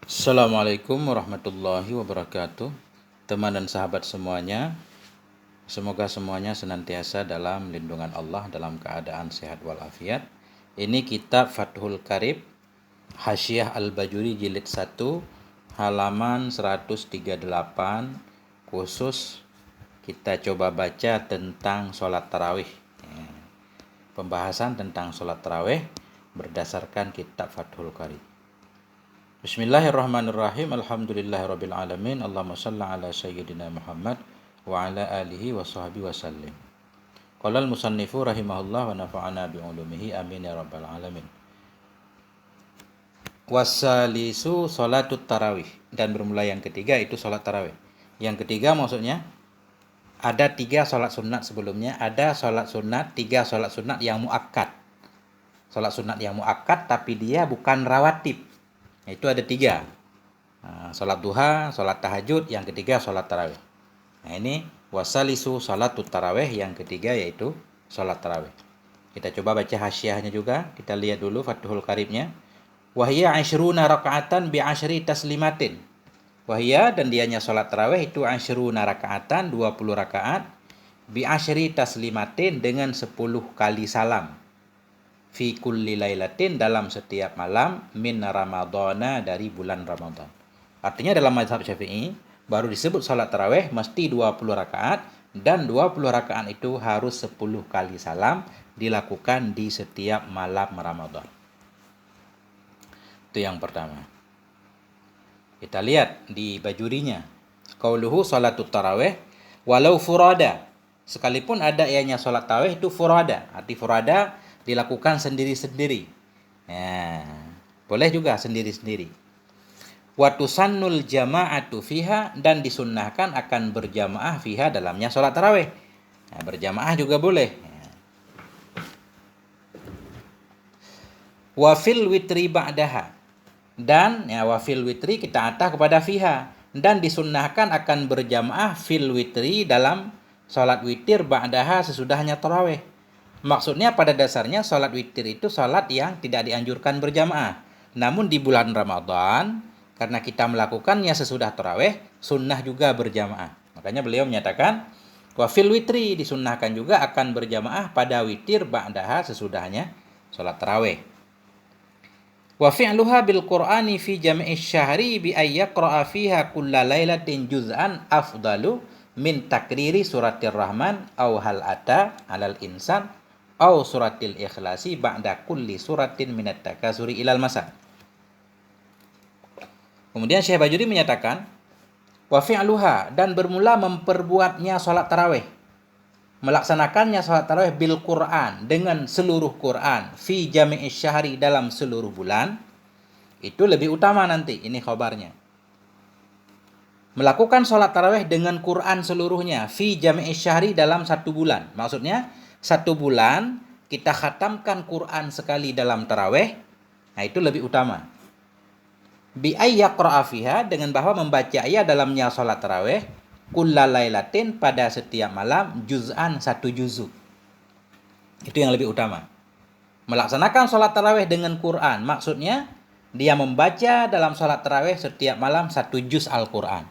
Assalamualaikum warahmatullahi wabarakatuh. Teman dan sahabat semuanya, semoga semuanya senantiasa dalam lindungan Allah dalam keadaan sehat walafiat. Ini kitab Fathul Qarib, Hasyiah Al-Bajuri jilid 1, halaman 138, khusus kita coba baca tentang sholat tarawih. Pembahasan tentang sholat tarawih berdasarkan kitab Fathul Qarib. Bismillahirrahmanirrahim. Alhamdulillahirabbil alamin. Allahumma shalli ala sayyidina Muhammad wa ala alihi wa sahbihi wa sallim. Qala al-musannifu rahimahullah wa nafa'ana bi ulumihi amin ya rabbal alamin. Wasalisu salatut tarawih, dan bermula yang ketiga itu salat tarawih. Yang ketiga maksudnya ada 3 salat sunat sebelumnya, ada salat sunat 3 salat sunat yang muakkad. Salat sunat yang muakkad tapi dia bukan rawatib. Itu ada 3. Salat duha, salat tahajud, yang ketiga salat tarawih. Nah ini wasalisu salatut tarawih, yang ketiga yaitu salat tarawih. Kita coba baca hasyiahnya juga, kita lihat dulu Fathul Qaribnya. Wahya 20 rakaatan bi 10 taslimatin. Wahya, dan dianya salat tarawih itu 20 rakaatan, 20 rakaat, bi 10 taslimatin dengan 10 kali salam. Fi kulli lailatin, dalam setiap malam, min ramadhana, dari bulan Ramadan. Artinya dalam mazhab Syafi'i baru disebut salat tarawih mesti 20 rakaat, dan 20 rakaat itu harus 10 kali salam dilakukan di setiap malam Ramadan. Itu yang pertama. Kita lihat di bajurinya. Qauluhu salatut tarawih walau furada. Sekalipun ada ianya salat tarawih itu furada. Arti furada dilakukan sendiri-sendiri. Ya, boleh juga sendiri-sendiri. Wa tusannul jama'atu fiha, dan disunnahkan akan berjamaah fiha, dalamnya salat tarawih. Nah, berjamaah juga boleh. Wa fil witri ba'daha, dan ya wa fil witri kita atah kepada fiha, dan disunnahkan akan berjamaah fil witri, dalam salat witir ba'daha, sesudahnya tarawih. Maksudnya pada dasarnya salat witir itu salat yang tidak dianjurkan berjamaah. Namun di bulan Ramadan, karena kita melakukannya sesudah tarawih, sunnah juga berjamaah. Makanya beliau menyatakan wa fil witri, disunnahkan juga akan berjamaah pada witir ba'daha, sesudahnya salat tarawih. Wa fi'luha bil Qur'ani fi jami'i syahri bi ayyaqra'a fiha kulla lailatin juz'an afdalu min takriri suratir rahman aw hal ata 'alal insan aw suratil ikhlasi ba'da kulli suratin minat takasuri ilal masa. Kemudian Syekh Bajuri menyatakan wa fi'luha, dan bermula memperbuatnya salat tarawih, melaksanakannya salat tarawih bil Quran, dengan seluruh Quran, fi jami'i syahri, dalam seluruh bulan, itu lebih utama nanti. Ini khabarnya. Melakukan salat tarawih dengan Quran seluruhnya, fi jami'i syahri, dalam 1 bulan. Maksudnya 1 bulan kita khatamkan Quran sekali dalam tarawih, nah itu lebih utama. Bi ayyaqra'a fiha, dengan bahwa membaca ayat dalamnya salat tarawih, kulla lailatin, pada setiap malam, juz'an, 1 juzuk. Itu yang lebih utama. Melaksanakan salat tarawih dengan Quran, maksudnya dia membaca dalam salat tarawih setiap malam 1 juz Al-Quran.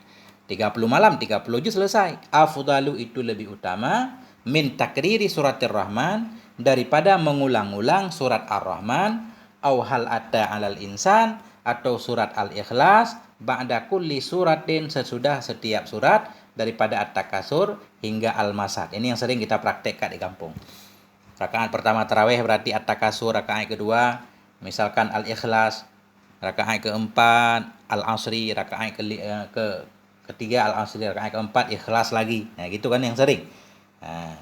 30 malam, 30 juz selesai. Afdalu, itu lebih utama, min takriri suratir rahman, daripada mengulang-ulang surat ar-Rahman, au hal ata 'alal insan, atau surat al-ikhlas, ba'da kulli suratin, sesudah setiap surat, daripada at-takasur hingga al-masad. Ini yang sering kita praktekkan di kampung. Rakaat pertama tarawih berarti at-takasur, rakaat kedua misalkan al-ikhlas, rakaat keempat al-asri, rakaat ketiga al-asri, rakaat keempat ikhlas lagi. Nah, gitu kan yang sering. Nah,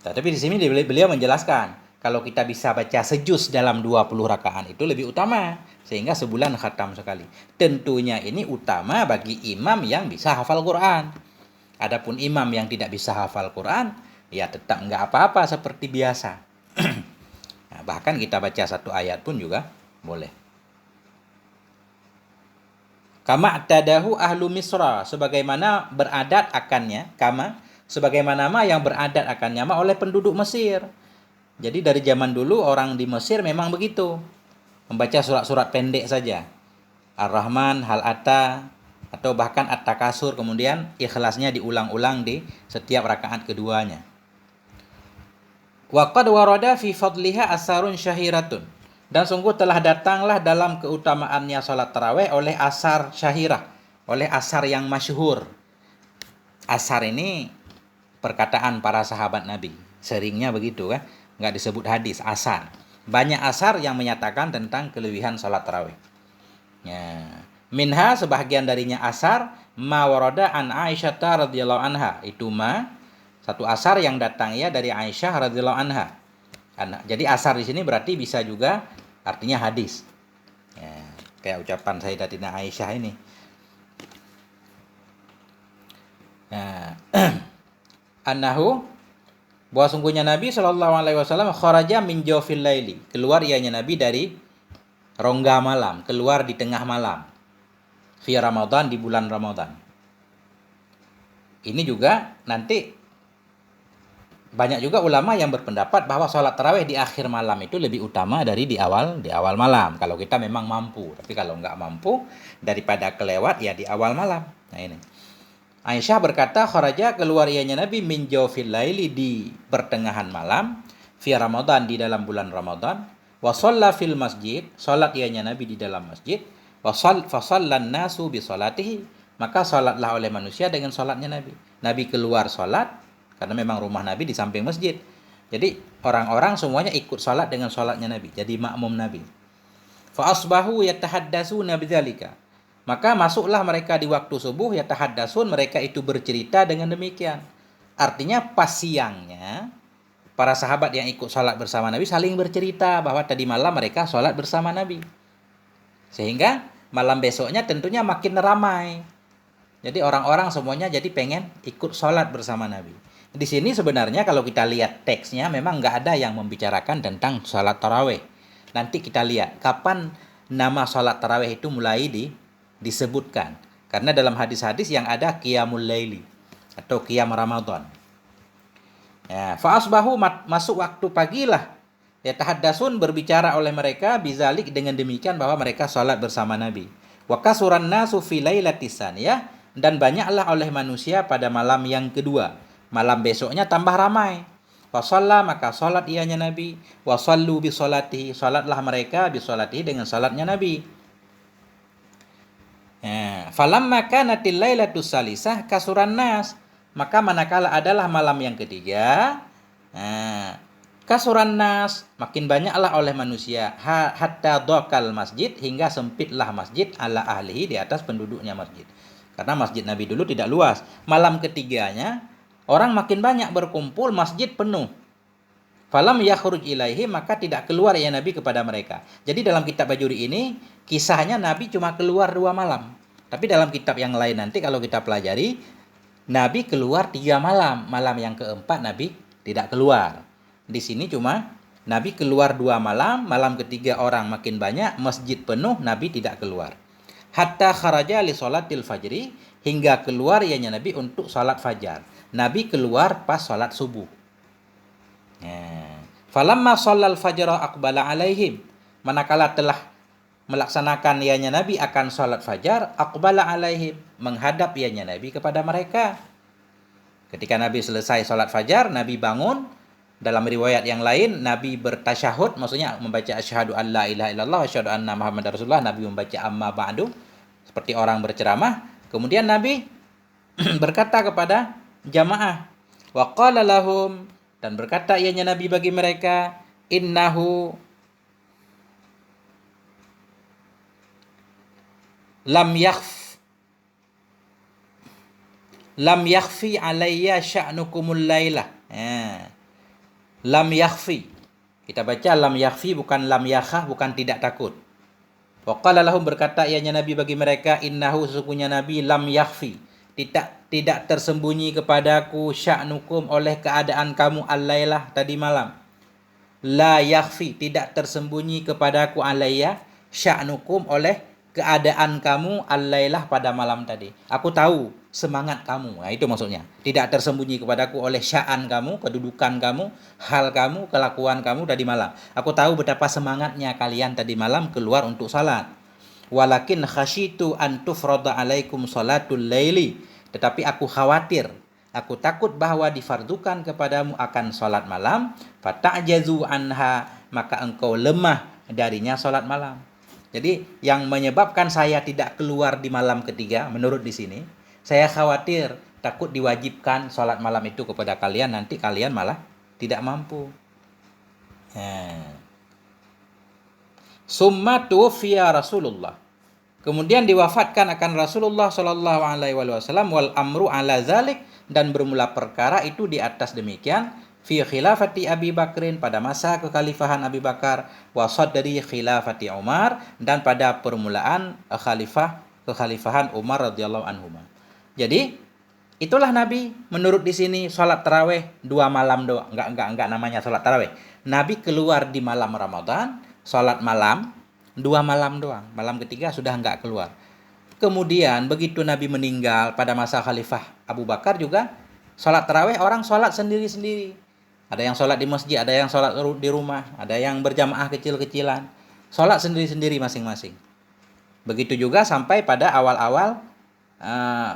tapi di sini beliau menjelaskan kalau kita bisa baca sejuz dalam 20 rakaat itu lebih utama, sehingga sebulan khatam sekali. Tentunya ini utama bagi imam yang bisa hafal Quran. Adapun imam yang tidak bisa hafal Quran, ya tetap nggak apa-apa seperti biasa. Nah, bahkan kita baca 1 ayat pun juga boleh. Kama tadahu ahlu Misra, sebagaimana beradat akannya, sebagaimana yang beradat akannya oleh penduduk Mesir. Jadi dari zaman dulu orang di Mesir memang begitu, membaca surat-surat pendek saja. Ar-Rahman, Hal Ata, atau bahkan At-Takasur, kemudian ikhlasnya diulang-ulang di setiap rakaat keduanya. Wa qad warada fi fadliha asarun syahiratun. Dan sungguh telah datanglah dalam keutamaannya salat tarawih oleh asar syahirah, oleh asar yang masyhur. Asar ini perkataan para sahabat Nabi. Seringnya begitu kan, nggak disebut hadis, asar. Banyak asar yang menyatakan tentang kelebihan salat tarawih. Ya. Minha sebahagian darinya asar ma warada an Aisyah radhiyallahu anha. Itu satu asar yang datang ya dari Aisyah radhiyallahu anha. Jadi asar di sini berarti bisa juga artinya hadis. Ya, kayak ucapan Sayyidatina Aisyah ini. Ya. Annahu, bahwa sungguhnya Nabi Shallallahu Alaihi Wasallam kharaja min jawfil laili, keluar ianya Nabi dari rongga malam, keluar di tengah malam. Fi Ramadan, di bulan Ramadan. Ini juga nanti banyak juga ulama yang berpendapat bahwa sholat tarawih di akhir malam itu lebih utama dari di awal malam. Kalau kita memang mampu, tapi kalau nggak mampu daripada kelewat ya di awal malam. Nah ini. Aisyah berkata, kharaja, keluar ianya Nabi min jawfil laili, di pertengahan malam, fi Ramadan, di dalam bulan Ramadan, wa shalla fil masjid, salat ianya Nabi di dalam masjid, wa sallan nasu bi salatihi, maka salatlah oleh manusia dengan salatnya Nabi. Nabi keluar salat karena memang rumah Nabi di samping masjid. Jadi orang-orang semuanya ikut salat dengan salatnya Nabi, jadi makmum Nabi. Fa asbahu yatahaddasuna bidzalika. Maka masuklah mereka di waktu subuh, yatahaddasun, mereka itu bercerita dengan demikian. Artinya pas siangnya para sahabat yang ikut salat bersama Nabi saling bercerita bahwa tadi malam mereka salat bersama Nabi. Sehingga malam besoknya tentunya makin ramai. Jadi orang-orang semuanya jadi pengen ikut salat bersama Nabi. Di sini sebenarnya kalau kita lihat teksnya memang nggak ada yang membicarakan tentang salat tarawih. Nanti kita lihat kapan nama salat tarawih itu mulai disebutkan. Karena dalam hadis-hadis yang ada qiyamul laili atau qiyam Ramadan. Ya, fa asbahu, masuk waktu pagilah. Ya, tahaddasun, berbicara oleh mereka bizalik, dengan demikian bahwa mereka salat bersama Nabi. Wa kasuran nasu fi lailatis saniyah, dan banyaklah oleh manusia pada malam yang kedua. Malam besoknya tambah ramai. Wa shalla, maka salat ianya Nabi. Wa sallu bi salatihi, salatlah mereka bi salatihi, dengan salatnya Nabi. Ya, falamma kanatil lailatus salisah kasuran nas, maka manakala adalah malam yang ketiga, kasuran nas, makin banyaklah oleh manusia, hatta dhaqal masjid, hingga sempitlah masjid ala ahlihi, di atas penduduknya masjid. Karena masjid Nabi dulu tidak luas. Malam ketiganya orang makin banyak berkumpul, masjid penuh. Falam yakhruj ilaihi, maka tidak keluar ya Nabi kepada mereka. Jadi dalam kitab Bajuri ini kisahnya Nabi cuma keluar 2 malam. Tapi dalam kitab yang lain nanti kalau kita pelajari, Nabi keluar 3 malam. Malam yang keempat Nabi tidak keluar. Di sini cuma Nabi keluar 2 malam, malam ketiga orang makin banyak, masjid penuh, Nabi tidak keluar. Hatta kharaja li sholatil fajri, hingga keluar ianya Nabi untuk salat fajar. Nabi keluar pas salat subuh. Falamma shallal fajra aqbala alaihim, manakala telah melaksanakan ianya Nabi akan salat fajar, aqbala alaihim, menghadap ianya Nabi kepada mereka. Ketika Nabi selesai salat fajar, Nabi bangun. Dalam riwayat yang lain, Nabi bertasyahud, maksudnya membaca asyhadu an la ilaha illallah wa asyhadu anna muhammadar rasulullah. Nabi membaca amma ba'du, seperti orang berceramah. Kemudian Nabi berkata kepada jamaah, wa qala lahum, dan berkata ianya Nabi bagi mereka, innahu lam yakhfi alayya sya'nukumul lailah. Lam yakhfi, kita baca lam yakhfi, bukan lam yakhah, bukan tidak takut. Wa qala lahum, berkata ianya Nabi bagi mereka, innahu, sesungguhnya Nabi, lam yakhfi, tidak tersembunyi kepadaku, sya'nukum, oleh keadaan kamu, al-lailah, tadi malam. La yakhfi, tidak tersembunyi kepadaku, alayya, sya'nukum, oleh keadaan kamu, al-lailah, pada malam tadi. Aku tahu semangat kamu. Nah, itu maksudnya. Tidak tersembunyi kepadaku oleh sya'an kamu, kedudukan kamu, hal kamu, kelakuan kamu tadi malam. Aku tahu betapa semangatnya kalian tadi malam keluar untuk salat. Walakin khasyitu an tufrada alaikum salatul laili. Tetapi aku khawatir, aku takut bahwa difardukan kepadamu akan salat malam, fata'jazu anha, maka engkau lemah darinya salat malam. Jadi yang menyebabkan saya tidak keluar di malam ketiga, menurut di sini, saya khawatir takut diwajibkan salat malam itu kepada kalian, nanti kalian malah tidak mampu. Summa tuwfiya Rasulullah. Kemudian diwafatkan akan Rasulullah Shallallahu Alaihi Wasallam wal amru ala zalik, dan bermula perkara itu di atas demikian, fi khilafati Abi Bakrin, pada masa kekhalifahan Abi Bakar, wa sadri khilafati Umar, dan pada permulaan kekhalifahan Umar radhiyallahu anhu. Jadi itulah Nabi menurut di sini salat tarawih 2 malam doang, enggak namanya salat tarawih. Nabi keluar di malam Ramadan, salat malam 2 malam doang. Malam ketiga sudah enggak keluar. Kemudian begitu Nabi meninggal pada masa Khalifah Abu Bakar juga salat tarawih orang salat sendiri-sendiri. Ada yang salat di masjid, ada yang salat di rumah, ada yang berjamaah kecil-kecilan. Salat sendiri-sendiri masing-masing. Begitu juga sampai pada awal-awal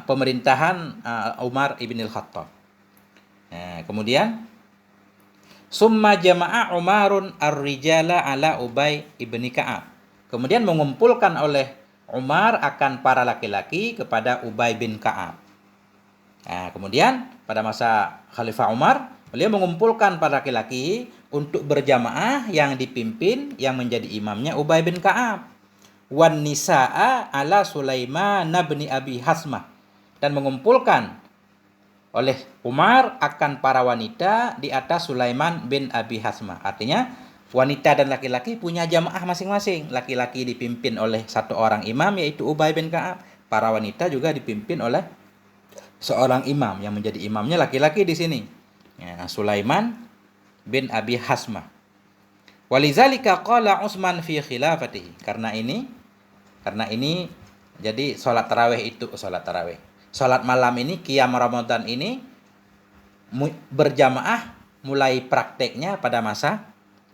pemerintahan Umar ibn al-Khattab. Kemudian summa jama'a Umarun ar-rijala ala Ubay ibni Ka'ab. Kemudian mengumpulkan oleh Umar akan para laki-laki kepada Ubay bin Ka'ab. Kemudian pada masa Khalifah Umar, beliau mengumpulkan para laki-laki untuk berjamaah yang dipimpin, yang menjadi imamnya Ubay bin Ka'ab. Wan nisa'a ala Sulaiman bin Abi Hasmah, dan mengumpulkan oleh Umar akan para wanita di atas Sulaiman bin Abi Hasmah. Artinya wanita dan laki-laki punya jamaah masing-masing. Laki-laki dipimpin oleh satu orang imam yaitu Ubay bin Ka'ab. Para wanita juga dipimpin oleh seorang imam yang menjadi imamnya laki-laki di sini. Sulaiman bin Abi Hasmah. Walizalika qala Utsman fi khilafatihi. Karena ini jadi salat tarawih. Salat malam ini, qiyam Ramadan ini berjamaah mulai prakteknya pada masa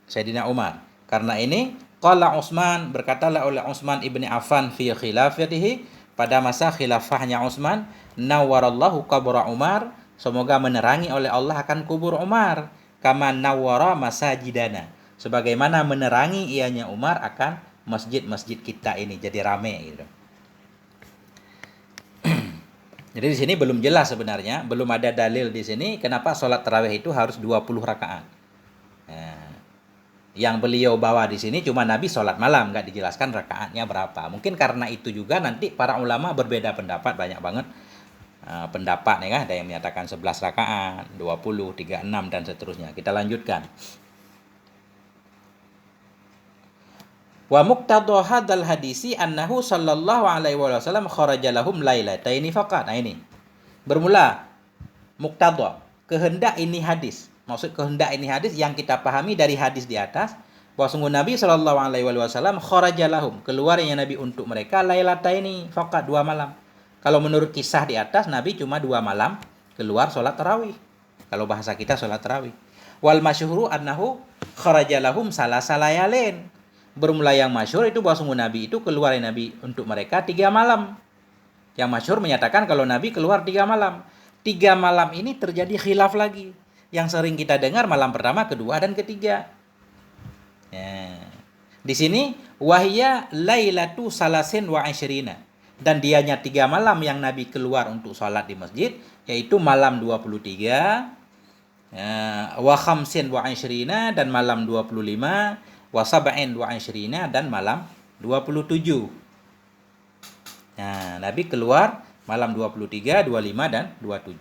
Sayyidina Umar. Karena ini qala Utsman, berkatalah oleh Utsman ibni Affan fi khilafatihi, pada masa khilafahnya Utsman, nawwarallahu qabra Umar, semoga menerangi oleh Allah akan kubur Umar, kama nawwara masajidana, sebagaimana menerangi ianya Umar akan masjid-masjid kita ini jadi rame gitu. Jadi di sini belum jelas sebenarnya, belum ada dalil di sini kenapa sholat tarawih itu harus 20 rakaat. Yang beliau bawa di sini cuma Nabi sholat malam, nggak dijelaskan rakaatnya berapa. Mungkin karena itu juga nanti para ulama berbeda pendapat, banyak banget pendapat nih kan, ada yang menyatakan 11 rakaat, 20, 36 dan seterusnya. Kita lanjutkan. Wa muqtadha hadzal hadisi annahu sallallahu alaihi wasallam kharaja lahum lailataini faqat. Nah ini. Bermula muqtadha, kehendak ini hadis. Maksud kehendak ini hadis yang kita pahami dari hadis di atas, bahwa sungguh Nabi sallallahu alaihi wasallam kharaja lahum, keluarnya Nabi untuk mereka lailataini faqat, 2 malam. Kalau menurut kisah di atas Nabi cuma 2 malam keluar salat tarawih. Kalau bahasa kita salat tarawih. Wal masyhuru annahu kharaja lahum salasa layalin. Bermula yang masyhur itu bahwa sungguh Nabi itu keluar Nabi untuk mereka 3 malam. Yang masyhur menyatakan kalau Nabi keluar 3 malam. 3 malam ini terjadi khilaf lagi. Yang sering kita dengar malam pertama, kedua, dan ketiga. Di sini wahya lailatu salasin wa isyrina. Dan dianya 3 malam yang Nabi keluar untuk sholat di masjid, yaitu malam 23, wa khamsin wa isyrina, dan malam 25, wa sab'in wa isyrina, dan malam 27. Nabi keluar malam 23, 25, dan 27.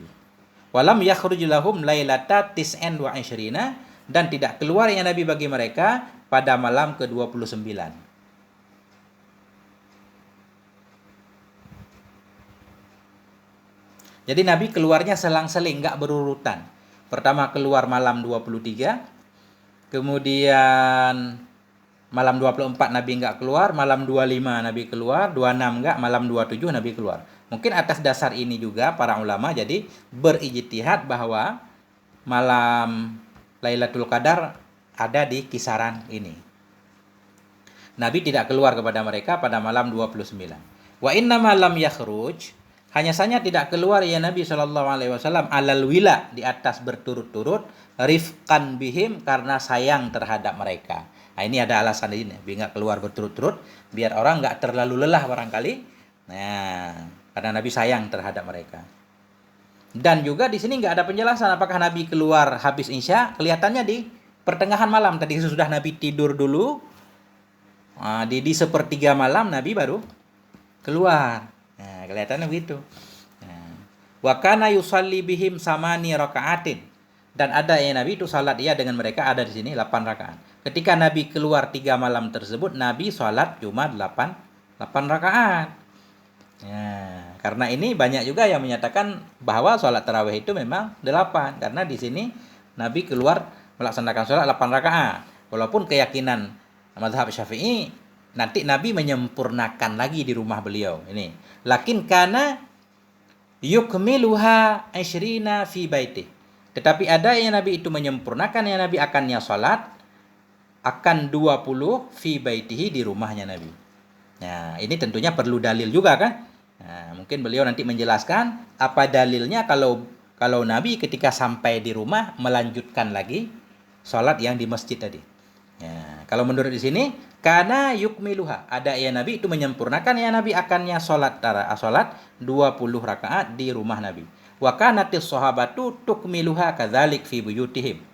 Walam yakhruj lahum lailata tis'in wa isyrina, dan tidak keluar ya Nabi bagi mereka pada malam ke-29. Jadi Nabi keluarnya selang-seling, enggak berurutan. Pertama keluar malam 23, kemudian malam 24 Nabi enggak keluar, malam 25 Nabi keluar, 26 enggak, malam 27 Nabi keluar. Mungkin atas dasar ini juga para ulama jadi berijtihad bahwa malam Lailatul Qadar ada di kisaran ini. Nabi tidak keluar kepada mereka pada malam 29. Wa inna lam yakhruj, hanya saja tidak keluar ya Nabi Shallallahu Alaihi Wasallam alal wila, di atas berturut-turut, rifqan bihim, karena sayang terhadap mereka. Nah, ini ada alasan ini, biar nggak keluar berturut-turut, biar orang nggak terlalu lelah barangkali. Nah, karena Nabi sayang terhadap mereka. Dan juga di sini nggak ada penjelasan apakah Nabi keluar habis Isya. Kelihatannya di pertengahan malam. Tadi sudah Nabi tidur dulu. Nah, di sepertiga malam Nabi baru keluar. Nah, kelihatannya begitu. Nah, wa kana yusalli bihim samani rakaatin. Dan ada ya Nabi itu salat ia dengan mereka ada di sini 8 rakaat. Ketika Nabi keluar 3 malam tersebut, Nabi salat cuma 8 rakaat. Ya, karena ini banyak juga yang menyatakan bahwa sholat tarawih itu memang 8, karena di sini Nabi keluar melaksanakan sholat 8 rakaat. Walaupun keyakinan mazhab Syafi'i nanti Nabi menyempurnakan lagi di rumah beliau. Ini, lakin kana yukmiluha asyrina fi baiti. Tetapi ada yang Nabi itu menyempurnakan, yang Nabi akannya sholat akan 20 fi baitihi, di rumahnya Nabi. Nah, ini tentunya perlu dalil juga kan? Nah, mungkin beliau nanti menjelaskan apa dalilnya kalau Nabi ketika sampai di rumah melanjutkan lagi sholat yang di masjid tadi. Ya, kalau menurut di sini karena yukmiluha, ada ya Nabi itu menyempurnakan, ya Nabi akannya sholat 20 rakaat di rumah Nabi. Wa kanatis sahabatu tukmiluha kadzalik fi buyutihim.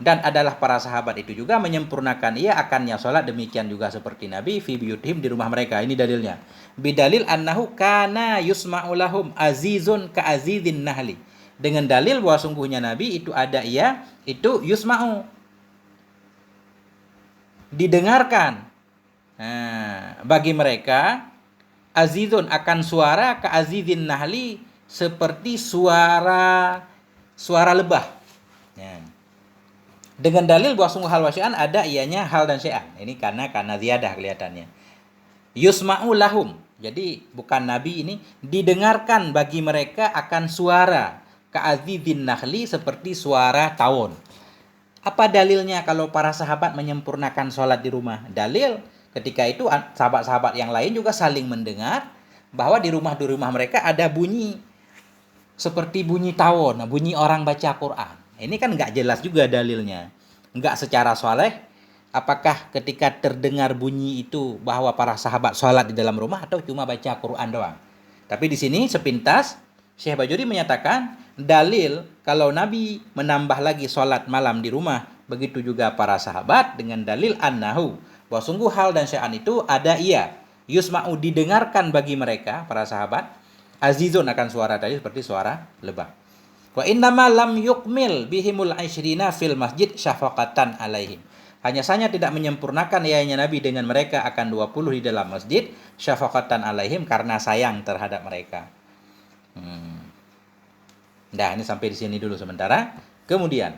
Dan adalah para sahabat itu juga menyempurnakan ia akannya sholat demikian juga seperti Nabi fi biyutihim, di rumah mereka. Ini dalilnya. Bidalil annahu kana yusma'u lahum azizun ka azizin nahli. Dengan dalil bahwa sungguhnya Nabi itu ada ia itu yusma'u, didengarkan. Nah, bagi mereka azizun akan suara ka azizin nahli, seperti suara lebah. Ya. Dengan dalil bahwa sungguh hal wasya'an ada ianya hal dan syai'an. Ini karena ziyadah kelihatannya. Yusma'u lahum. Jadi bukan Nabi ini, didengarkan bagi mereka akan suara ka'adzidin nahli, seperti suara tawon. Apa dalilnya kalau para sahabat menyempurnakan sholat di rumah? Dalil ketika itu sahabat-sahabat yang lain juga saling mendengar bahwa di rumah mereka ada bunyi seperti bunyi tawon, bunyi orang baca Quran. Ini kan nggak jelas juga dalilnya, nggak secara soleh. Apakah ketika terdengar bunyi itu bahwa para sahabat sholat di dalam rumah atau cuma baca Quran doang? Tapi di sini sepintas Syekh Bajuri menyatakan dalil kalau Nabi menambah lagi sholat malam di rumah, begitu juga para sahabat, dengan dalil annahu, bahwa sungguh hal dan syai'an itu ada ia yusma'u, didengarkan bagi mereka para sahabat, azizun akan suara tadi seperti suara lebah. Wa innama lam yukmil bihimul asyrina fil masjid syafaqatan alaihim. Hanya saja tidak menyempurnakan ianya Nabi dengan mereka akan 20 di dalam masjid, syafaqatan alaihim, karena sayang terhadap mereka. Nah, ini sampai di sini dulu sementara. Kemudian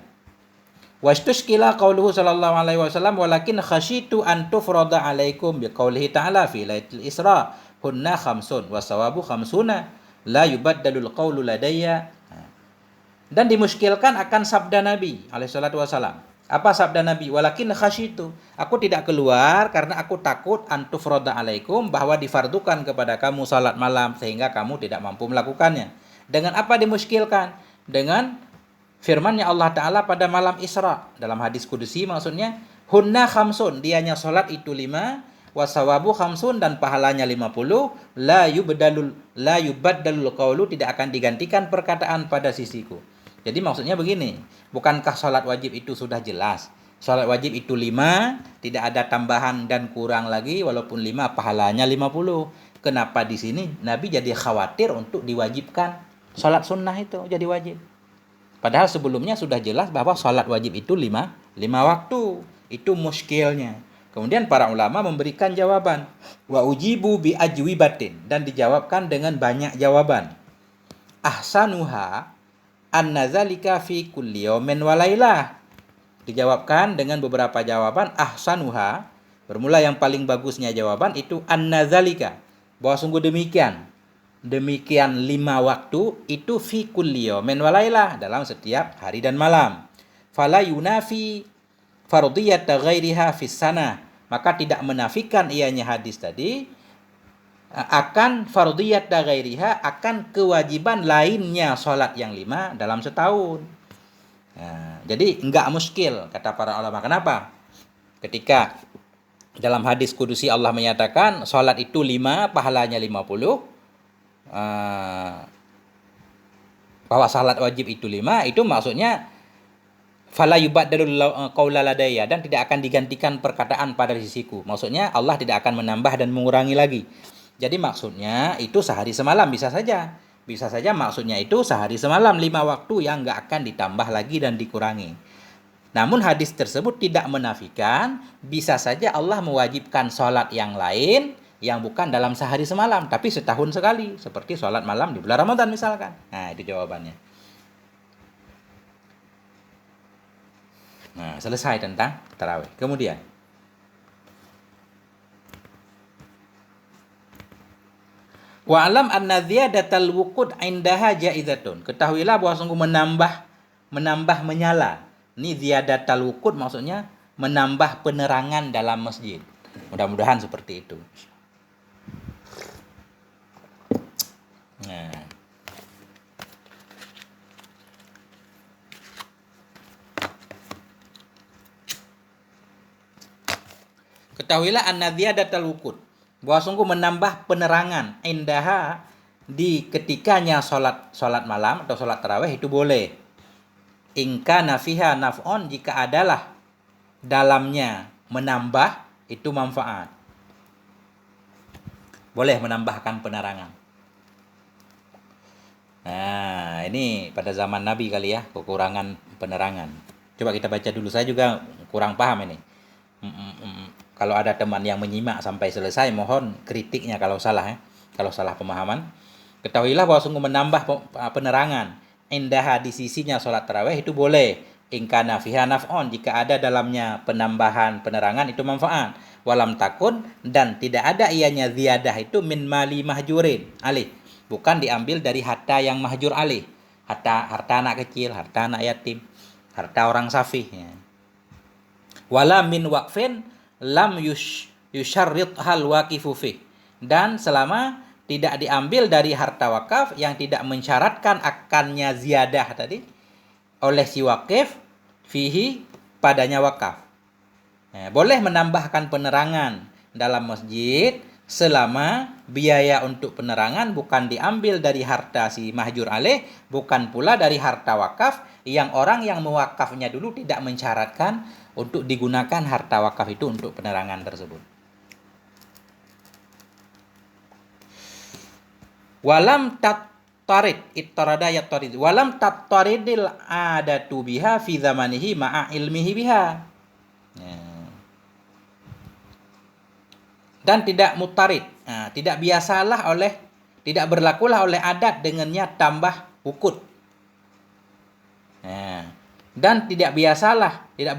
wastushkila qauluhu sallallahu alaihi wasallam walakin khasyitu an tufrada alaikum biqaulihi ta'ala fi lailatul isra hunna khamsun wa sawabu khamsuna la yubaddalul qaulu ladayya. Dan dimuskilkan akan sabda Nabi alaihissalatu wassalam. Apa sabda Nabi? Walakin khasyitu, aku tidak keluar karena aku takut antufroda alaikum, bahwa difardukan kepada kamu salat malam sehingga kamu tidak mampu melakukannya. Dengan apa dimuskilkan? Dengan firman-Nya Allah Ta'ala pada malam Isra. Dalam hadis kudusi maksudnya, hunna khamsun, dianya salat itu 5, wasawabu khamsun, dan pahalanya 50, la yubaddalul qawlu, tidak akan digantikan perkataan pada sisiku. Jadi maksudnya begini, bukankah sholat wajib itu sudah jelas? Sholat wajib itu 5, tidak ada tambahan dan kurang lagi, walaupun 5 pahalanya 50. Kenapa di sini Nabi jadi khawatir untuk diwajibkan sholat sunnah itu jadi wajib? Padahal sebelumnya sudah jelas bahwa sholat wajib itu 5 waktu. Itu muskilnya. Kemudian para ulama memberikan jawaban. Wa ujibu bi ajwibatin, dan dijawabkan dengan banyak jawaban. Ahsanuha an-nazalika fi kulli yawmin wa lailah. Dijawabkan dengan beberapa jawaban. Ahsanuha, bermula yang paling bagusnya jawaban itu an-nazalika, bahwa sungguh demikian 5 waktu itu fi kulli yawmin wa lailah, dalam setiap hari dan malam. Fala yunafi fardiyata ghairiha fis sana, maka tidak menafikan ianya hadis tadi akan fardiyat da ghairiha, akan kewajiban lainnya sholat yang 5 dalam setahun. Nah, jadi enggak muskil kata para ulama. Kenapa? Ketika dalam hadis kudusi Allah menyatakan sholat itu 5, pahalanya 50, bahwa salat wajib itu 5, itu maksudnya fala yubaddalul qaula ladayya, dan tidak akan digantikan perkataan pada sisiku. Maksudnya Allah tidak akan menambah dan mengurangi lagi. Jadi maksudnya itu sehari semalam, bisa saja. Bisa saja maksudnya itu sehari semalam 5 waktu yang enggak akan ditambah lagi dan dikurangi. Namun hadis tersebut tidak menafikan bisa saja Allah mewajibkan sholat yang lain yang bukan dalam sehari semalam, tapi setahun sekali, seperti sholat malam di bulan Ramadan misalkan. Nah, itu jawabannya. Nah, selesai tentang tarawih. Kemudian, wa alam anna ziyadatal wuqud indaha jaizatun. Ketahuilah bahwa sungguh menambah menyala. Ini ziyadatal wuqud maksudnya menambah penerangan dalam masjid. Mudah-mudahan seperti itu. Nah, ketahuilah anna ziyadatal wuqud, bahwa sungguh menambah penerangan indaha di ketikanya sholat malam atau sholat tarawih itu boleh. Ingka nafiha naf'on, jika adalah dalamnya menambah itu manfaat. Boleh menambahkan penerangan. Nah, ini pada zaman Nabi kali ya, kekurangan penerangan. Coba kita baca dulu, saya juga kurang paham ini. Kalau ada teman yang menyimak sampai selesai, mohon kritiknya kalau salah ya. Kalau salah pemahaman. Ketahuilah bahwa sungguh menambah penerangan indah di sisinya sholat tarawih itu boleh. Ingkana fiha naf'on, jika ada dalamnya penambahan penerangan itu manfaat. Walam takun, dan tidak ada ianya ziyadah itu min mali mahjurin alih, bukan diambil dari harta yang mahjur alih, harta anak kecil, harta anak yatim, harta orang safih ya. Wala min waqfin lam yusyarrit hal waqifu fih, dan selama tidak diambil dari harta wakaf yang tidak mensyaratkan akannya ziyadah tadi oleh si wakif fihi, padanya wakaf. Nah, boleh menambahkan penerangan dalam masjid selama biaya untuk penerangan bukan diambil dari harta si mahjur alaih, bukan pula dari harta wakaf yang orang yang mewakafnya dulu tidak mensyaratkan untuk digunakan harta wakaf itu untuk penerangan tersebut. Walam tattarid ittarada yattarid, walam tattaridil adatu biha fi zamanihi ma'a ilmihi biha. Dan tidak mutarid, tidak berlakulah oleh adat dengannya tambah wukud. Dan tidak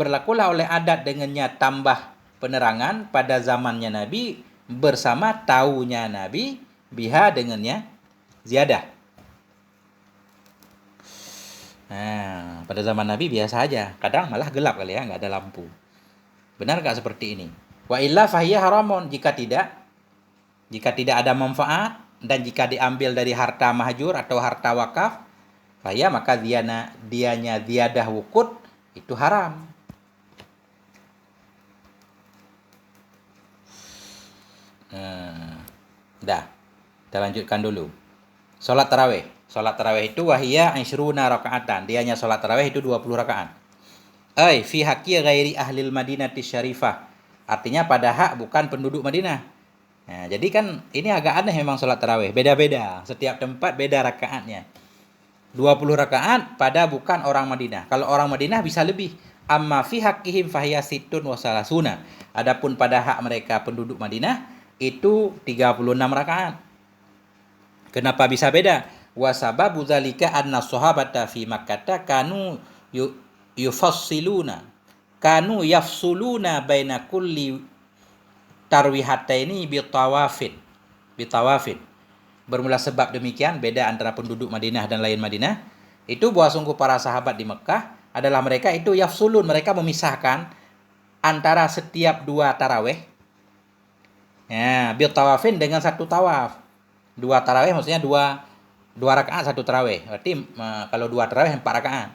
berlakulah oleh adat dengannya tambah penerangan pada zamannya Nabi bersama taunya Nabi biha dengannya ziyadah. Pada zaman Nabi biasa aja, kadang malah gelap kali ya, nggak ada lampu. Benar nggak seperti ini? Wa illa fahiya haramun, jika tidak ada manfaat dan jika diambil dari harta mahjur atau harta wakaf, fahiya, maka dianya ziyadah wukud itu haram. Kita lanjutkan dulu. Salat tarawih itu wahiyya 20 rakaatan, dianya salat tarawih itu 20 rakaat. Fi haqqi ghairi ahlil madinati syarifah, artinya pada hak bukan penduduk Madinah. Nah, jadi kan ini agak aneh memang salat tarawih, beda-beda, setiap tempat beda rakaatnya. 20 rakaat pada bukan orang Madinah. Kalau orang Madinah bisa lebih. Amma fi haqqihim fahiya sittun wa salasuna. Adapun pada hak mereka penduduk Madinah itu 36 rakaat. Kenapa bisa beda? Wa sababu dzalika anna sahabata fi Makkah kanu yafsuluna baina kulli tarwihataini bitawafin. Bermula sebab demikian beda antara penduduk Madinah dan lain Madinah itu bahwa sungguh para sahabat di Mekah adalah mereka itu yafsulun, mereka memisahkan antara setiap 2 taraweh. Ya, bil tawafin dengan 1 tawaf. 2 taraweh maksudnya 2 rakaat 1 taraweh. Berarti kalau 2 taraweh 4 rakaat.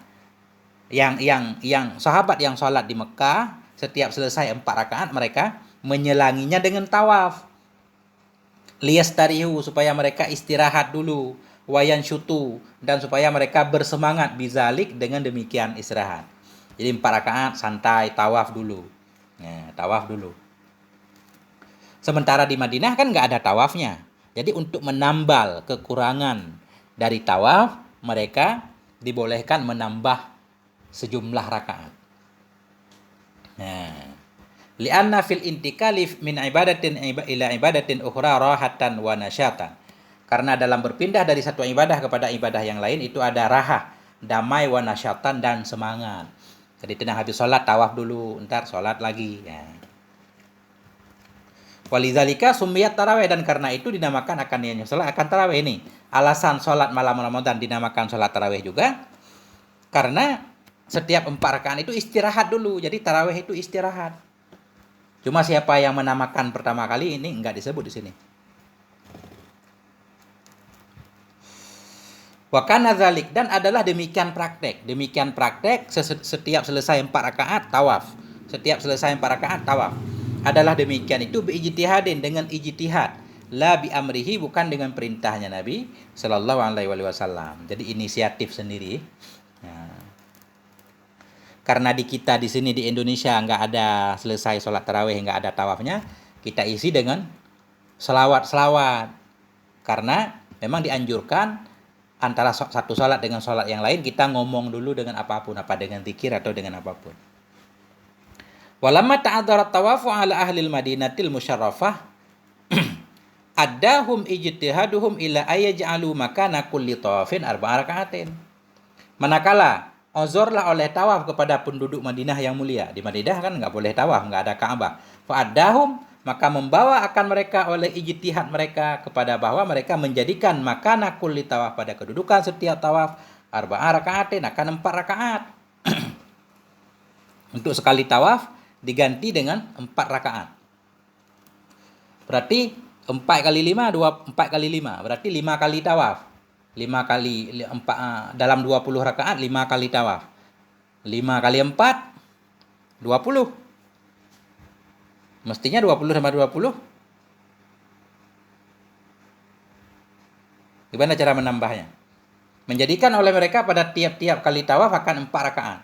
Yang sahabat yang sholat di Mekah, setiap selesai 4 rakaat mereka menyelanginya dengan tawaf. Liyastarihu, supaya mereka istirahat dulu, wayan syutu, dan supaya mereka bersemangat bizalik, dengan demikian istirahat. Jadi 4 rakaat santai, tawaf dulu. Nah, tawaf dulu. Sementara di Madinah kan nggak ada tawafnya. Jadi untuk menambal kekurangan dari tawaf, mereka dibolehkan menambah sejumlah rakaat. Nah, li'anna fil intikali min ibadatin ila ibadatin ukhra rahatan wa nasyatan. Karena dalam berpindah dari satu ibadah kepada ibadah yang lain itu ada raha, damai, wa nasyatan, dan semangat. Jadi tidak habis sholat tawaf dulu, ntar sholat lagi. Ya. Walidzalika sumiyat tarawih, dan karena itu dinamakan akan niatnya sholat akan tarawih ini. Alasan sholat malam Ramadan dinamakan sholat tarawih juga karena setiap 4 rakaat itu istirahat dulu. Jadi tarawih itu istirahat. Cuma siapa yang menamakan pertama kali ini enggak disebut di sini. Wa kana dzalik, dan adalah demikian praktek. Demikian praktek setiap selesai 4 rakaat tawaf. Setiap selesai 4 rakaat tawaf. Adalah demikian itu biijtihadin, dengan ijtihad. La bi amrihi, bukan dengan perintahnya Nabi sallallahu alaihi wasallam. Jadi inisiatif sendiri. Nah, karena di kita di sini di Indonesia nggak ada selesai sholat tarawih, nggak ada tawafnya, kita isi dengan selawat. Karena memang dianjurkan antara satu sholat dengan sholat yang lain kita ngomong dulu dengan apapun, apa dengan zikir atau dengan apapun. Walamma ta'adzarat tawafu ala ahlil madinatil musyarrafah addahum ijtihaduhum ila ayaj'alu makana kulli tawafin 4 rakaatin. Manakala ozorlah oleh tawaf kepada penduduk Madinah yang mulia. Di Madinah kan nggak boleh tawaf, nggak ada Ka'bah. Fa'addahum, maka membawa akan mereka oleh ijtihad mereka kepada bahwa mereka menjadikan makana kulli tawaf, pada kedudukan setiap tawaf 4 rakaatin, akan 4 rakaat. Untuk sekali tawaf diganti dengan 4 rakaat. Berarti 4 kali 5, 4 kali 5. Berarti 5 kali tawaf. 5 kali 4, dalam 20 rakaat 5 kali tawaf. 5 kali 4, 20. Mestinya 20 tambah 20. Gimana cara menambahnya? Menjadikan oleh mereka pada tiap-tiap kali tawaf akan 4 rakaat.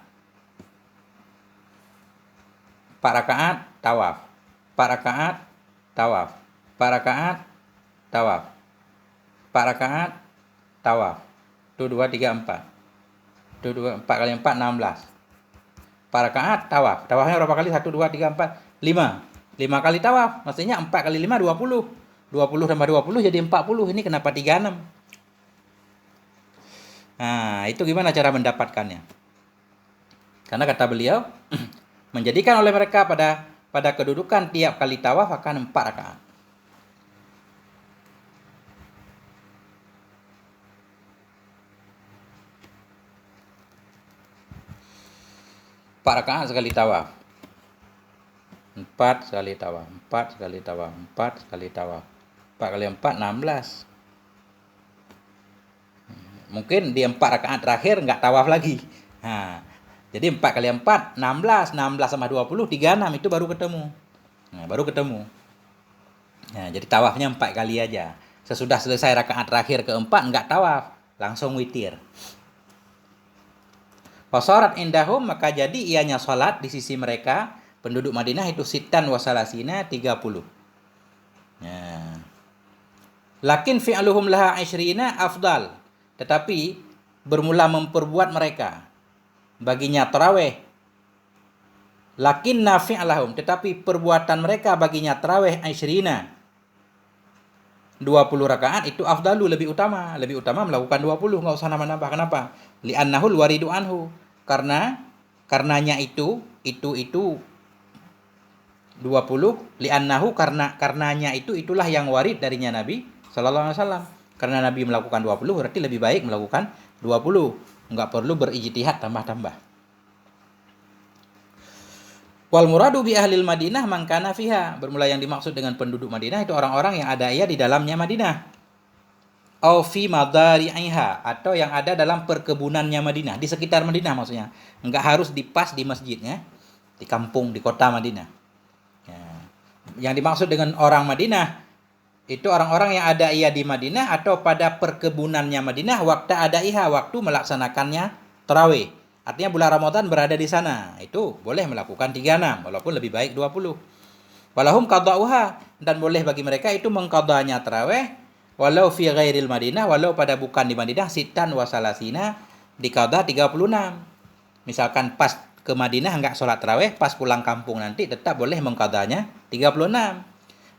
4 rakaat tawaf. 4 rakaat tawaf. 4 rakaat tawaf. 4 rakaat tawaf. 2, 3, 4. 4 kali 4, 16. 4 rakaat tawaf. Tawafnya berapa kali? 1, 2, 3, 4, 5. 5 kali tawaf. Maksudnya 4 kali 5, 20. 20 tambah 20 jadi 40. Ini kenapa 36? Nah, itu gimana cara mendapatkannya? Karena kata beliau, menjadikan oleh mereka pada kedudukan tiap kali tawaf akan 4 rakaat. Rakaat sekali tawaf. 4 sekali tawaf, 4 sekali tawaf, 4 sekali tawaf. 4 kali 4, 16. Mungkin di 4 rakaat terakhir nggak tawaf lagi. Nah, jadi 4 kali 4, 16. 16 sama 20, 36. Itu baru ketemu. Nah, baru ketemu. Nah, jadi tawafnya 4 kali aja. Sesudah selesai rakaat terakhir keempat, nggak tawaf. Langsung witir. Fasarat indahum, maka jadi ianya sholat di sisi mereka, penduduk Madinah itu sitan wasalasina, 30. Nah. Lakin fi'luhum laha 20 afdal. Tetapi bermula memperbuat mereka baginya tarawih. Lakin nafi'lahum, tetapi perbuatan mereka baginya tarawih 20 rakaat itu afdalu, lebih utama melakukan 20, enggak usah nambah-nambah. Kenapa? Li'annahul waridu anhu, karenanya itu 20, li'annahu, karenanya itulah yang warid darinya Nabi sallallahu alaihi wasallam. Karena Nabi melakukan 20, berarti lebih baik melakukan 20, enggak perlu berijtihad tambah-tambah. Wal muradu bi ahlil Madinah man kana fiha. Bermula yang dimaksud dengan penduduk Madinah itu orang-orang yang ada ia di dalamnya Madinah. Au fi madari'iha, atau yang ada dalam perkebunannya Madinah, di sekitar Madinah maksudnya. Enggak harus pas di masjidnya, di kampung, di kota Madinah. Ya. Yang dimaksud dengan orang Madinah itu orang-orang yang ada ia di Madinah atau pada perkebunannya Madinah waktu ada iha, waktu melaksanakannya tarawih. Artinya bulan Ramadan berada di sana, itu boleh melakukan 36 walaupun lebih baik 20. Walahum qada'uha, dan boleh bagi mereka itu mengqadanya tarawih walau fi ghairil Madinah, walau pada bukan di Madinah, sitan wasalasina, diqadha 36. Misalkan pas ke Madinah enggak sholat tarawih, pas pulang kampung nanti tetap boleh mengqadanya 36.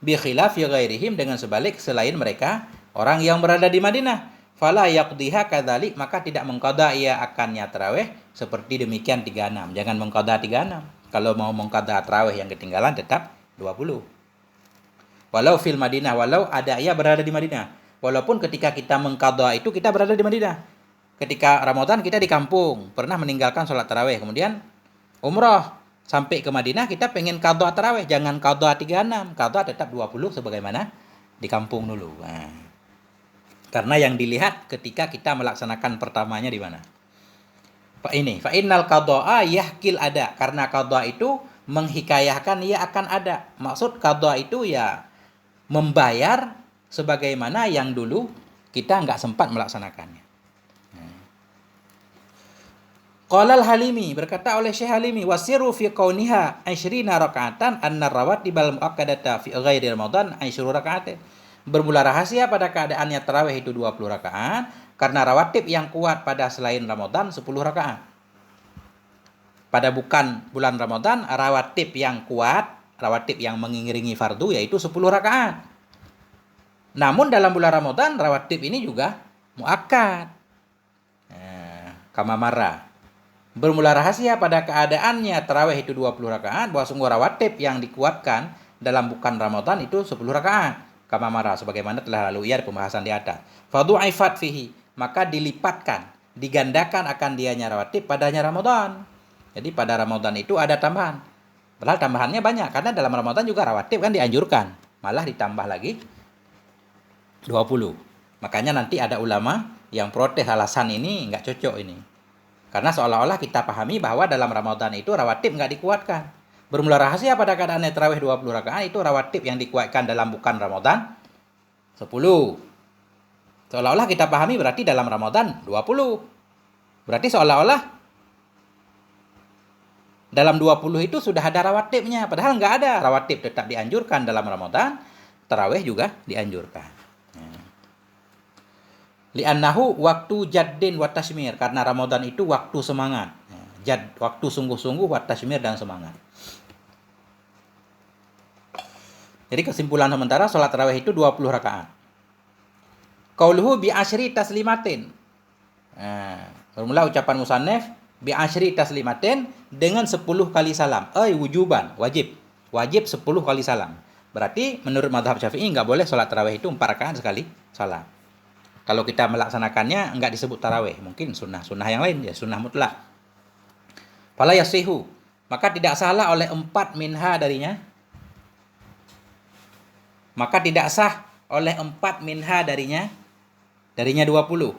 Bi khilafi ghairihim, dengan sebalik selain mereka orang yang berada di Madinah. Fala yaqdiha kadzalik, maka tidak mengqadha ia akannya tarawih seperti demikian 36. Jangan mengqadha 36. Kalau mau mengqadha tarawih yang ketinggalan tetap 20. Walau fil Madinah, walau ada ia berada di Madinah. Walaupun ketika kita mengqadha itu kita berada di Madinah. Ketika Ramadan kita di kampung, pernah meninggalkan sholat tarawih, kemudian umrah sampai ke Madinah, kita pengen qadha tarawih, jangan qadha 36, qadha tetap 20 sebagaimana di kampung dulu. Nah, karena yang dilihat ketika kita melaksanakan pertamanya di mana. Fa innal qadha'a yahkil ada, karena qadha itu menghikayahkan ia akan ada. Maksud qadha itu ya membayar sebagaimana yang dulu kita enggak sempat melaksanakannya. Qala al-Halimi, berkata oleh Syekh Halimi, wasiru fi kauniha 20 raka'atan anna rawatibal muakkadata fi ghairi Ramadan 20 raka'atan. Bermula rahasia pada keadaannya tarawih itu 20 rakaat karena rawatib yang kuat pada selain Ramadan 10 rakaat. Pada bukan bulan Ramadan, rawatib yang kuat, rawatib yang mengiringi fardu yaitu 10 rakaat. Namun dalam bulan Ramadan rawatib ini juga muakkad. Kama marra. Bermula rahasia pada keadaannya tarawih itu 20 rakaat bahwa sungguh rawatib yang dikuatkan dalam bukan Ramadan itu 10 rakaat. Kama marra, sebagaimana telah lalu ia pembahasan di atas. Fadu'ifat fihi, maka dilipatkan, digandakan akan dianya rawatib padanya Ramadan. Jadi pada Ramadan itu ada tambahan. Padahal tambahannya banyak karena dalam Ramadan juga rawatib kan dianjurkan. Malah ditambah lagi 20. Makanya nanti ada ulama yang protes alasan ini enggak cocok ini. Karena seolah-olah kita pahami bahwa dalam Ramadan itu rawatib enggak dikuatkan. Bermula rahasia pada keadaan tarawih 20 rakaat itu rawatib yang dikuatkan dalam bukan Ramadan 10. Seolah-olah kita pahami berarti dalam Ramadan 20. Berarti seolah-olah dalam 20 itu sudah ada rawatibnya. Padahal enggak ada. Rawatib tetap dianjurkan dalam Ramadan. Tarawih juga dianjurkan. Li'annahu waktu jaddin wa tasmir. Karena Ramadan itu waktu semangat. Waktu sungguh-sungguh wa tasmir dan semangat. Jadi kesimpulan sementara sholat tarawih itu 20 rakaat. Qauluhu bi asyri taslimatin. Bermula ucapan musannif bi asyri taslimatin dengan 10 kali salam. Wujuban, wajib. Wajib 10 kali salam. Berarti menurut mazhab Syafi'i enggak boleh sholat tarawih itu 4 rakaat sekali salam. Kalau kita melaksanakannya enggak disebut tarawih, mungkin sunnah yang lain ya, sunnah mutlak. Fala yasihu, maka tidak salah oleh 4 minha darinya. Maka tidak sah oleh 4 minha darinya 20.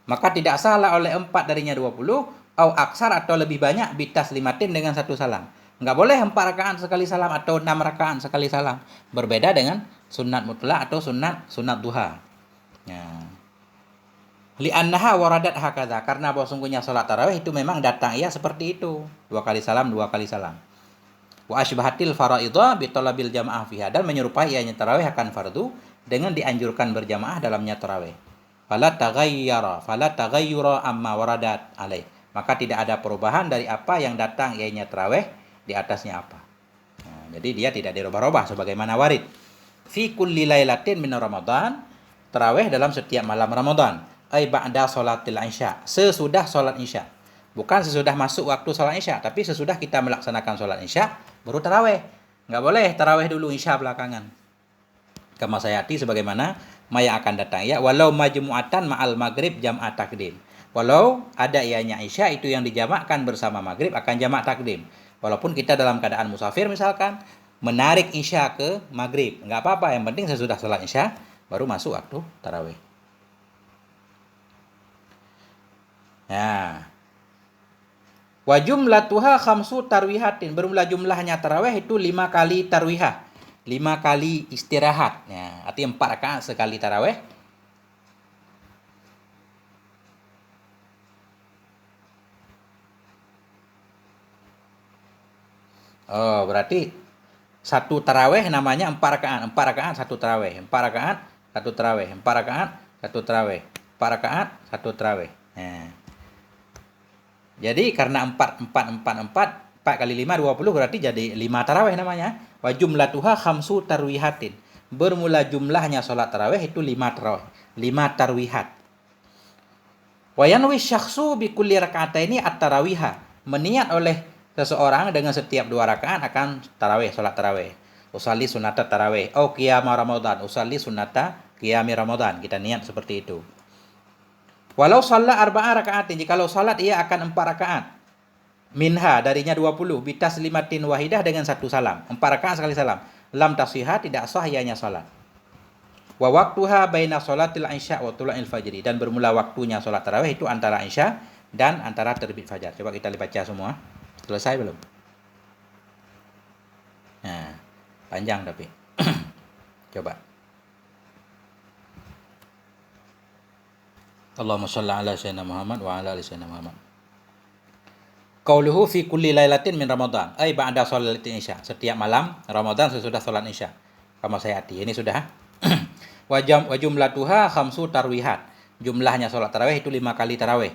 Maka tidak salah oleh 4 darinya 20 au aksar atau lebih banyak bitaslimatin dengan 1 salam. Enggak boleh 4 rakaat sekali salam atau 6 rakaat sekali salam. Berbeda dengan sunat mutlak atau sunat duha. Ya. Li'annaha waradat hakadha, karena bahwa sungguhnya salat tarawih itu memang datang ia seperti itu. 2 kali salam, 2 kali salam. Wa asbahatil faraidha bi talabil jamaah fiha, dan menyerupai ianya tarawih akan fardu dengan dianjurkan berjamaah dalamnya tarawih. Fala taghayyura amma waradat alaih, maka tidak ada perubahan dari apa yang datang ianya tarawih di atasnya apa. Nah, jadi dia tidak dirubah-rubah sebagaimana warid. Fi kulli lailatin min Ramadan, tarawih dalam setiap malam Ramadan. Ai ba'da salatil isya, sesudah salat isya. Bukan sesudah masuk waktu salat isya, tapi sesudah kita melaksanakan salat isya baru tarawih. Enggak boleh tarawih dulu isya belakangan. Kama sayati sebagaimana maya akan datang ya, walau majmu'atan ma'al maghrib jam'at takdim. Walau ada ianya isya, itu yang dijamakkan bersama maghrib akan jamak takdim. Walaupun kita dalam keadaan musafir misalkan, menarik isya ke maghrib, nggak apa-apa, yang penting sesudah sholat isya baru masuk waktu tarawih. Nah, wa jumlatuha khamsu tarwihatin, bermula jumlahnya tarawih itu 5 kali tarwihah, 5 kali istirahat. Ya, artinya 4 rakaat sekali tarawih. Oh, berarti satu tarawih namanya 4 rakaat, 4 rakaat satu tarawih, 4 rakaat satu tarawih, 4 rakaat satu tarawih, 4 rakaat satu tarawih. Nah, jadi karena 4 kali 5 20, berarti jadi 5 tarawih namanya. Wa jumlatuha khamsu tarwihatin. Bermula jumlahnya salat tarawih itu 5 tarawih, 5 tarwihat. Wa yanwi syakhsu bi kulli raka'ataini at-tarawiha. Meniat oleh seseorang dengan setiap 2 rakaat akan tarawih, salat tarawih. Usalli sunata tarawih, au qiyama ramadan, usalli sunata qiyami ramadan. Kita niat seperti itu. Walau shalla arba'a raka'atin, jikalau salat ia akan 4 rakaat. Minha, darinya 20, bitaslimatin wahidah, dengan 1 salam. 4 rakaat sekali salam. Lam tasihha, tidak sah ianya salat. Wa waktuha baina sholatil isya wa tula'il fajri, dan bermula waktunya salat tarawih itu antara isya dan antara terbit fajar. Coba kita baca semua. Selesai belum? Nah, panjang tapi. Coba. Allahumma shalli ala sayyidina Muhammad wa ala ali sayyidina Muhammad. Qauluhu fi kulli lailatin min Ramadan, ay ba'da sholatil isya, setiap malam Ramadan sesudah salat isya. Kama sayati. Ini sudah. Wa jumlatuha khamsu tarwihat. Jumlahnya salat tarawih itu 5 kali tarawih.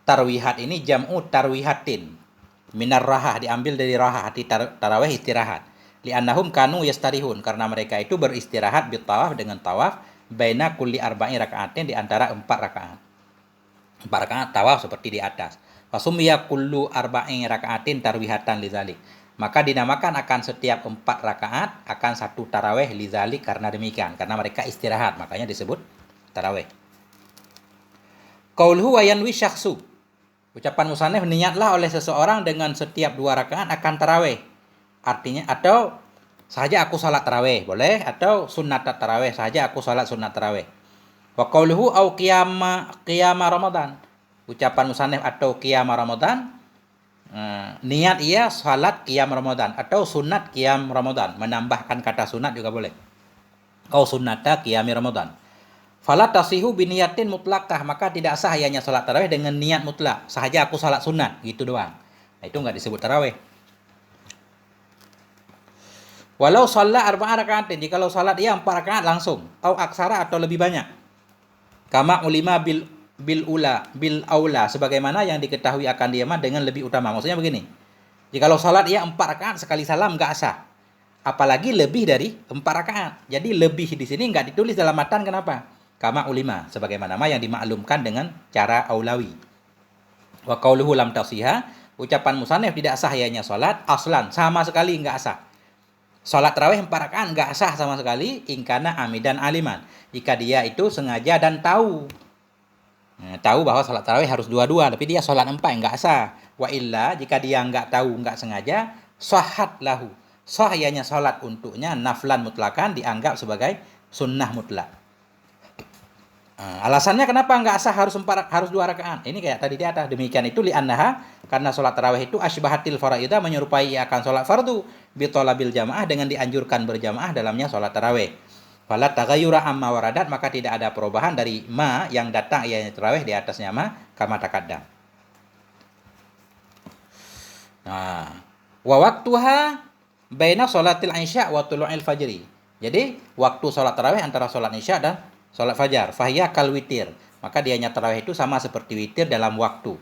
Tarwihat ini jam'u tarwihatin. Minar rahah, diambil dari rahah, arti tarawih istirahat. Li'annahum kanu yastarihun, karena mereka itu beristirahat bitawaf, dengan tawaf, baina kulli arba'i raka'atin, di antara 4 rakaat. 4 rakaat tawaf seperti di atas. Fasummiya kullu arba'i raka'atin tarwihatan lidzalik. Maka dinamakan akan setiap 4 rakaat akan 1 tarawih lidzalik, karena demikian, karena mereka istirahat, makanya disebut tarawih. Qauluhu wa yanwi syakhsu. Ucapan musannif, niatlah oleh seseorang dengan setiap 2 rakaat akan tarawih. Artinya, atau saja aku salat tarawih, boleh, atau sunnat tarawih, saja aku salat sunnat tarawih. Wa qauluhu au qiyama Ramadan. Ucapan musannif atau qiyama Ramadan, niat ia salat qiyam Ramadan atau sunat qiyam Ramadan, menambahkan kata sunat juga boleh. Au sunnata qiyami Ramadan. Fala tasihu biniyatin mutlaqah, maka tidak sah ianya salat tarawih dengan niat mutlak. Sahaja aku salat sunat, gitu doang. Nah, itu enggak disebut tarawih. Walau shalla arba'a raka'atin, jikalau salat ia 4 rakaat langsung, atau aksara, atau lebih banyak. Kama ulima bil aula, sebagaimana yang diketahui akan dia dengan lebih utama. Maksudnya begini. Jikalau salat ia 4 rakaat sekali salam enggak sah. Apalagi lebih dari 4 rakaat. Jadi lebih di sini enggak ditulis dalam matan, kenapa? Kama ulima, sebagaimana yang dimaklumkan dengan cara aulawi. Wa qauluhu lam tasihha, ucapan musannif tidak sah ianya salat aslan, sama sekali enggak sah. Salat tarawih 4 rakaat enggak sah sama sekali, ingkana amidan aliman, jika dia itu sengaja dan tahu. Nah, tahu bahwa salat tarawih harus 2-2, tapi dia salat 4, enggak sah. Wa illa, jika dia enggak tahu, enggak sengaja, sahhat lahu, sah ianya salat untuknya naflan mutlakan, dianggap sebagai sunnah mutlak. Alasannya kenapa enggak sah harus 2 rakaat? Ini kayak tadi di atas. Demikian itu li'annaha, karena salat tarawih itu asbahatil faraidah, menyerupai akan salat fardu, bi talabil jamaah, dengan dianjurkan berjamaah dalamnya salat tarawih. Fala taghayyura amma waradat, maka tidak ada perubahan dari ma yang datang ianya tarawih di atasnya ma, kama taqaddam. Nah, wa waqtuha baina sholatil isya wa tulu'il fajri. Jadi waktu salat tarawih antara salat isya dan salat fajar. Fahiya kal witir, maka dianya tarawih itu sama seperti witir dalam waktu.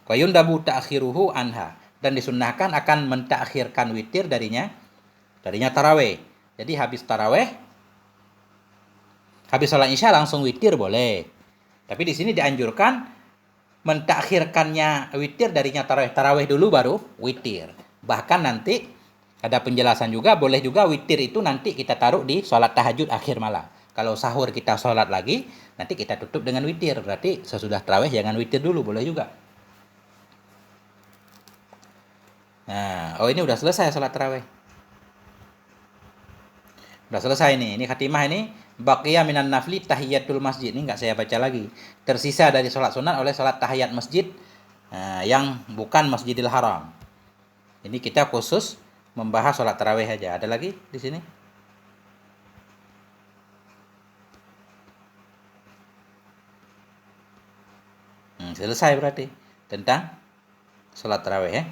Wa yundabu ta'khiruhu anha, dan disunnahkan akan mentakhirkan witir darinya tarawih. Jadi habis tarawih, habis salat isya langsung witir boleh. Tapi di sini dianjurkan mentakhirkannya witir darinya tarawih dulu baru witir. Bahkan nanti ada penjelasan juga, boleh juga witir itu nanti kita taruh di salat tahajud akhir malam. Kalau sahur kita sholat lagi, nanti kita tutup dengan witir. Berarti sesudah tarawih jangan witir dulu, boleh juga. Nah, oh ini udah selesai sholat tarawih. Udah selesai nih. Ini khatimah ini. Baqiya minan nafli tahiyatul masjid. Ini nggak saya baca lagi. Tersisa dari sholat sunat oleh sholat tahiyat masjid yang bukan Masjidil Haram. Ini kita khusus membahas sholat tarawih aja. Ada lagi di sini? Selesai berarti tentang sholat tarawih ya.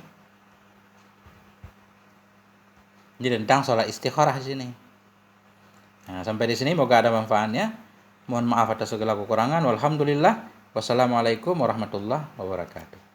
Jadi tentang sholat istikharah di sini. Nah, sampai di sini moga ada manfaatnya. Mohon maaf atas segala kekurangan. Walhamdulillah. Wassalamualaikum warahmatullahi wabarakatuh.